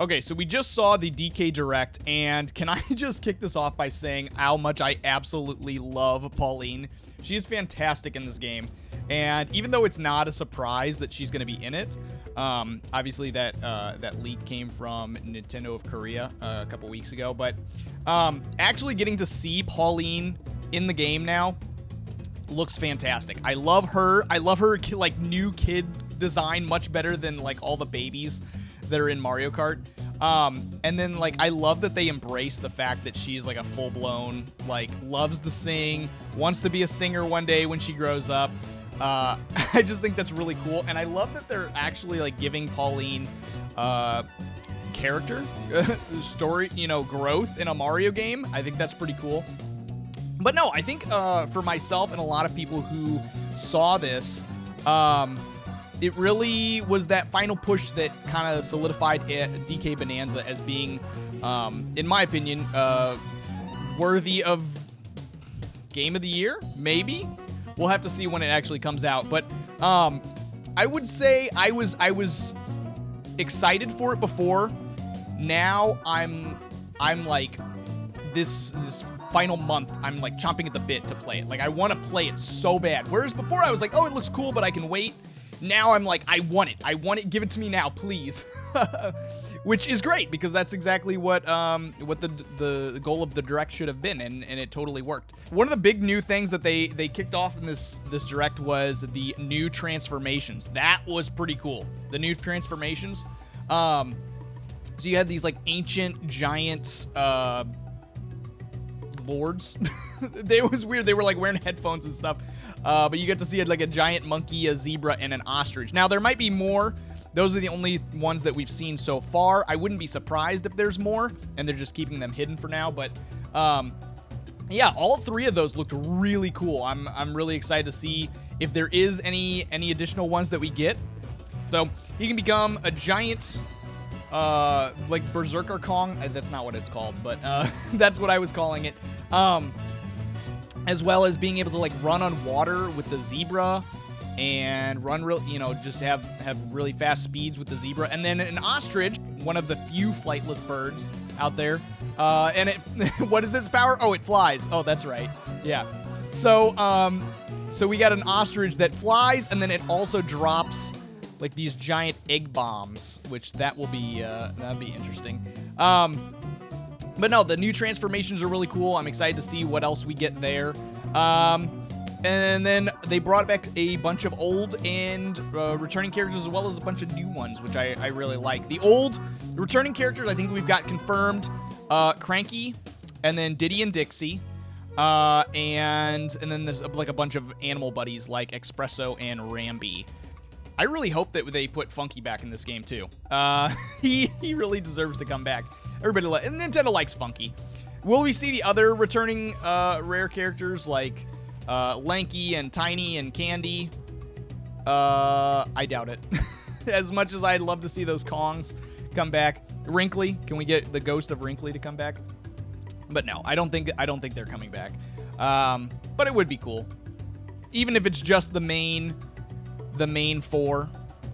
Okay, so we just saw the DK Direct, and can I just kick this off by saying how much I absolutely love Pauline. She is fantastic in this game, and even though it's not a surprise that she's going to be in it, obviously that leak came from Nintendo of Korea a couple weeks ago, but actually getting to see Pauline in the game now looks fantastic. I love her. I love her like new kid design much better than like all the babies that are in Mario Kart. And then like I love that they embrace the fact that she's like a full-blown, like, loves to sing, wants to be a singer one day when she grows up. I just think that's really cool, and I love that they're actually like giving Pauline character story, you know, growth in a Mario game. I think that's pretty cool. But no, I think for myself and a lot of people who saw this, it really was that final push that kind of solidified DK Bananza as being, in my opinion, worthy of Game of the Year, maybe? We'll have to see when it actually comes out. But I would say I was excited for it before. Now I'm like this final month, I'm like chomping at the bit to play it. Like I want to play it so bad. Whereas before I was like, oh, it looks cool, but I can wait. Now I'm like, I want it. Give it to me now, please. Which is great, because that's exactly what the goal of the Direct should have been, and it totally worked. One of the big new things that they kicked off in this Direct was the new transformations. That was pretty cool. The new transformations. So you had these like ancient giant lords. It was weird. They were like wearing headphones and stuff. But you get to see like a giant monkey, a zebra, and an ostrich. Now, there might be more. Those are the only ones that we've seen so far. I wouldn't be surprised if there's more, and they're just keeping them hidden for now. But, yeah, all three of those looked really cool. I'm really excited to see if there is any additional ones that we get. So, he can become a giant, like Berserker Kong. That's not what it's called, but that's what I was calling it. As well as being able to like run on water with the zebra and run real, you know, just have really fast speeds with the zebra. And then an ostrich, one of the few flightless birds out there. And it, what is its power? Oh, it flies. Oh, that's right. Yeah. So, so we got an ostrich that flies, and then it also drops like these giant egg bombs, which that will be, that'd be interesting. But no, the new transformations are really cool. I'm excited to see what else we get there. And then they brought back a bunch of old and returning characters, as well as a bunch of new ones, which I really like. The returning characters, I think we've got confirmed Cranky, and then Diddy and Dixie. And then there's like a bunch of animal buddies like Espresso and Rambi. I really hope that they put Funky back in this game, too. He really deserves to come back. Everybody, and Nintendo likes Funky. Will we see the other returning rare characters like Lanky and Tiny and Candy? I doubt it. As much as I'd love to see those Kongs come back. Wrinkly, can we get the ghost of Wrinkly to come back? But no, I don't think they're coming back. But it would be cool, even if it's just the main four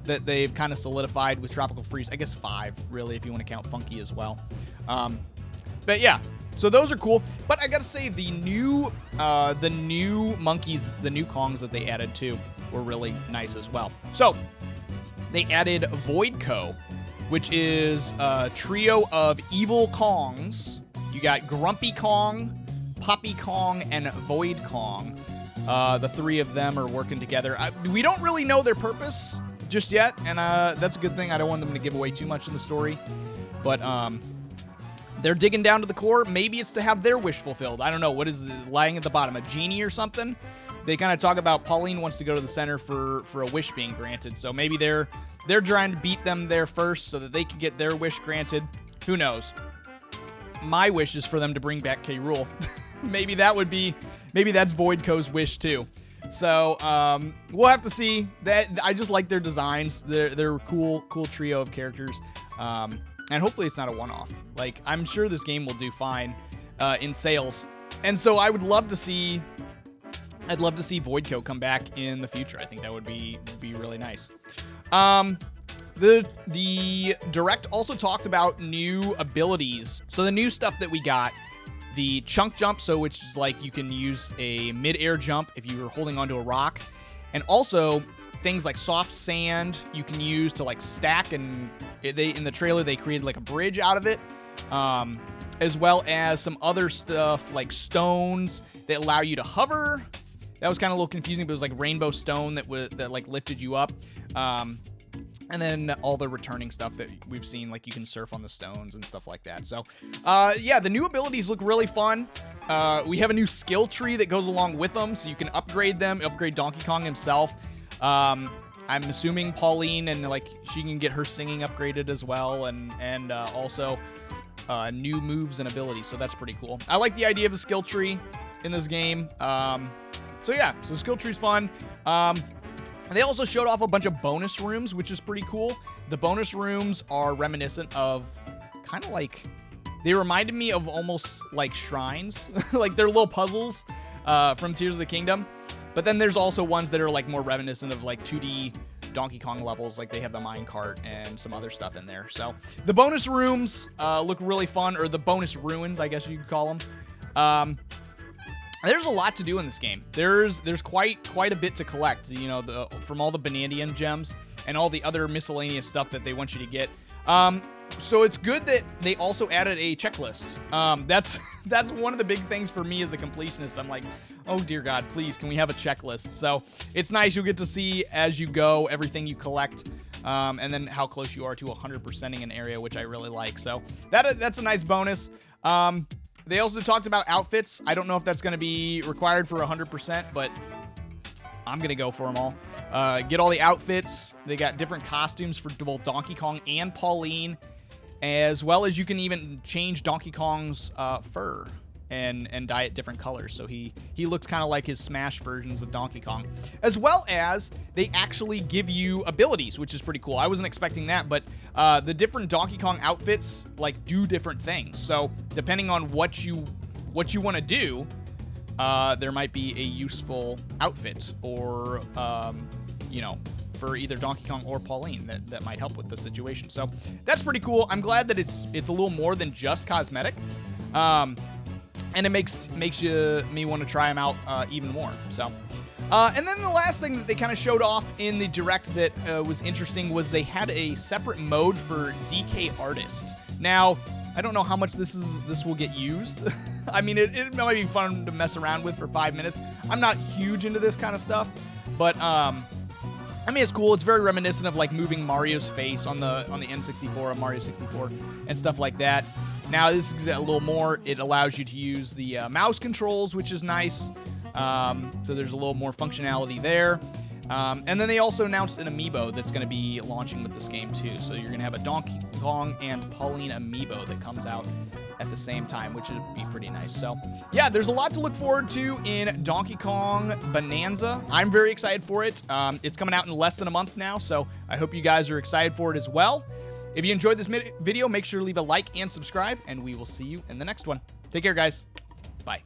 that they've kind of solidified with Tropical Freeze. I guess 5, really, if you want to count Funky as well. But yeah, so those are cool. But I gotta say, the new monkeys, the new Kongs that they added too, were really nice as well. So they added Voidco, which is a trio of evil Kongs. You got Grumpy Kong, Poppy Kong, and Void Kong. The three of them are working together. We don't really know their purpose just yet, and that's a good thing. I don't want them to give away too much in the story. But they're digging down to the core. Maybe it's to have their wish fulfilled. I don't know. What is lying at the bottom? A genie or something? They kind of talk about Pauline wants to go to the center for a wish being granted. So maybe they're trying to beat them there first so that they can get their wish granted. Who knows? My wish is for them to bring back K. Rool. Maybe that's Voidco's wish too. So we'll have to see. That I just like their designs. They're a cool trio of characters. And hopefully it's not a one-off. Like, I'm sure this game will do fine in sales. And so I'd love to see Voidco come back in the future. I think that would be really nice. The Direct also talked about new abilities. So the new stuff that we got, the chunk jump, so which is like you can use a mid-air jump if you were holding onto a rock, and also things like soft sand you can use to like stack, and in the trailer they created like a bridge out of it, as well as some other stuff like stones that allow you to hover. That was kind of a little confusing, but it was like rainbow stone that like lifted you up. And then all the returning stuff that we've seen, like you can surf on the stones and stuff like that. So, yeah, the new abilities look really fun. We have a new skill tree that goes along with them, so you can upgrade them, upgrade Donkey Kong himself. I'm assuming Pauline, and like she can get her singing upgraded as well, and also new moves and abilities. So that's pretty cool. I like the idea of a skill tree in this game. So yeah, so skill tree's fun. They also showed off a bunch of bonus rooms, which is pretty cool. The bonus rooms are reminiscent of kind of like, they reminded me of almost like shrines. Like they're little puzzles from Tears of the Kingdom. But then there's also ones that are like more reminiscent of like 2D Donkey Kong levels. Like they have the minecart and some other stuff in there. So the bonus rooms look really fun, or the bonus ruins, I guess you could call them. There's a lot to do in this game. There's quite a bit to collect, you know, from all the Bananza gems and all the other miscellaneous stuff that they want you to get. So it's good that they also added a checklist. That's one of the big things for me as a completionist. I'm like, oh dear God, please, can we have a checklist? So it's nice. You'll get to see as you go everything you collect, and then how close you are to 100%ing an area, which I really like. So that's a nice bonus. They also talked about outfits. I don't know if that's going to be required for 100%, but I'm going to go for them all. Get all the outfits. They got different costumes for both Donkey Kong and Pauline, as well as you can even change Donkey Kong's fur and dye it different colors. So he looks kind of like his Smash versions of Donkey Kong. As well as they actually give you abilities, which is pretty cool. I wasn't expecting that, but the different Donkey Kong outfits like do different things. So depending on what you want to do, there might be a useful outfit, or you know, for either Donkey Kong or Pauline that might help with the situation. So that's pretty cool. I'm glad that it's a little more than just cosmetic. And it makes me want to try them out even more. So, and then the last thing that they kind of showed off in the Direct that was interesting was they had a separate mode for DK Artists. Now, I don't know how much this will get used. I mean, it might be fun to mess around with for 5 minutes. I'm not huge into this kind of stuff, but I mean, it's cool. It's very reminiscent of like moving Mario's face on the N64 or Mario 64 and stuff like that. Now, this is a little more. It allows you to use the mouse controls, which is nice. So there's a little more functionality there. And then they also announced an amiibo that's going to be launching with this game, too. So you're going to have a Donkey Kong and Pauline amiibo that comes out at the same time, which would be pretty nice. So, yeah, there's a lot to look forward to in Donkey Kong Bananza. I'm very excited for it. It's coming out in less than a month now, so I hope you guys are excited for it as well. If you enjoyed this video, make sure to leave a like and subscribe, and we will see you in the next one. Take care, guys. Bye.